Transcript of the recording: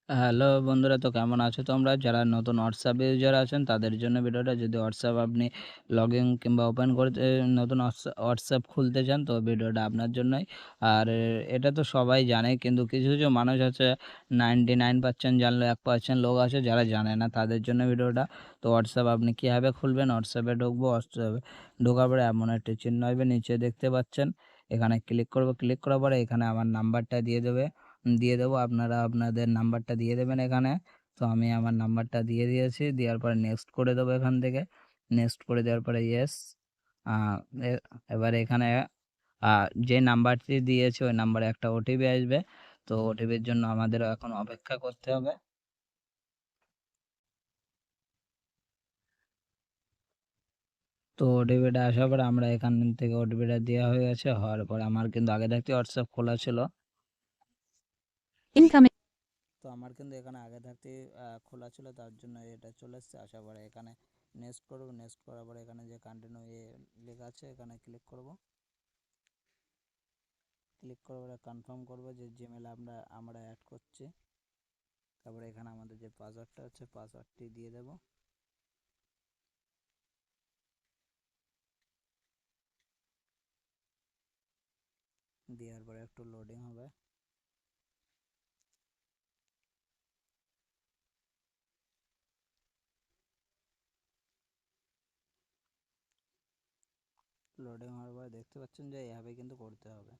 Hello বন্ধুরা, তো কেমন আছো তোমরা? যারা নতুন হোয়াটসঅ্যাপ ইউজার আছেন তাদের জন্য ভিডিওটা। যদি হোয়াটসঅ্যাপ আপনি লগ ইন কিংবা ওপেন করতে নতুন হোয়াটসঅ্যাপ খুলতে চান, তো ভিডিওটা আপনার জন্যই। আর এটা তো সবাই জানে, কিন্তু কিছু কিছু মানুষ আছে 99% জানলেও 1% লোক আছে যারা জানে না, তাদের জন্য ভিডিওটা। তো হোয়াটসঅ্যাপ আপনি কীভাবে খুলবেন? হোয়াটসঅ্যাপে ঢুকবো, হোয়াটসঅ্যাপে ঢোকার পরে এমন একটি চিহ্ন আসবে, নিচে দেখতে পাচ্ছেন। এখানে ক্লিক করবো, ক্লিক করার পরে এখানে আমার নাম্বারটা দিয়ে দেবো। আপনারা আপনাদের নাম্বারটা দিয়ে দেবেন এখানে। তো আমি আমার নাম্বারটা দিয়ে দিয়েছি, দেওয়ার পরে নেক্সট করে দেবো এখান থেকে। নেক্সট করে দেওয়ার পরে ইয়েস। এবারে এখানে যে নাম্বারটি দিয়েছি ওই নাম্বারে একটা ওটিপি আসবে। তো ওটিপির জন্য আমাদের এখন অপেক্ষা করতে হবে। তো ওটিপিটা আসার পরে আমরা এখান থেকে ওটিপিটা দেওয়া হয়ে গেছে। হওয়ার পরে আমার কিন্তু আগে থাকতে হোয়াটসঅ্যাপ খোলা ছিল। ইনকামিং। তো আমার কিন্তু এখানে আগে থাকতে খোলা ছিল, তার জন্য এটা চলে এসছে। আসার পরে এখানে নেক্সট করব, নেক্সট করার পরে এখানে যে কন্টিনিউ লেখা আছে এখানে ক্লিক করব। ক্লিক করার পরে কনফার্ম করব যে জিমেল আমরা অ্যাড করছি। তারপরে এখানে আমাদের যে পাসওয়ার্ডটা আছে পাসওয়ার্ডটি দিয়ে দেব। দেওয়ার পরে একটু লোডিং হবে। লোডিং হওয়ার পরে দেখতে পাচ্ছেন যে এভাবে কিন্তু করতে হবে।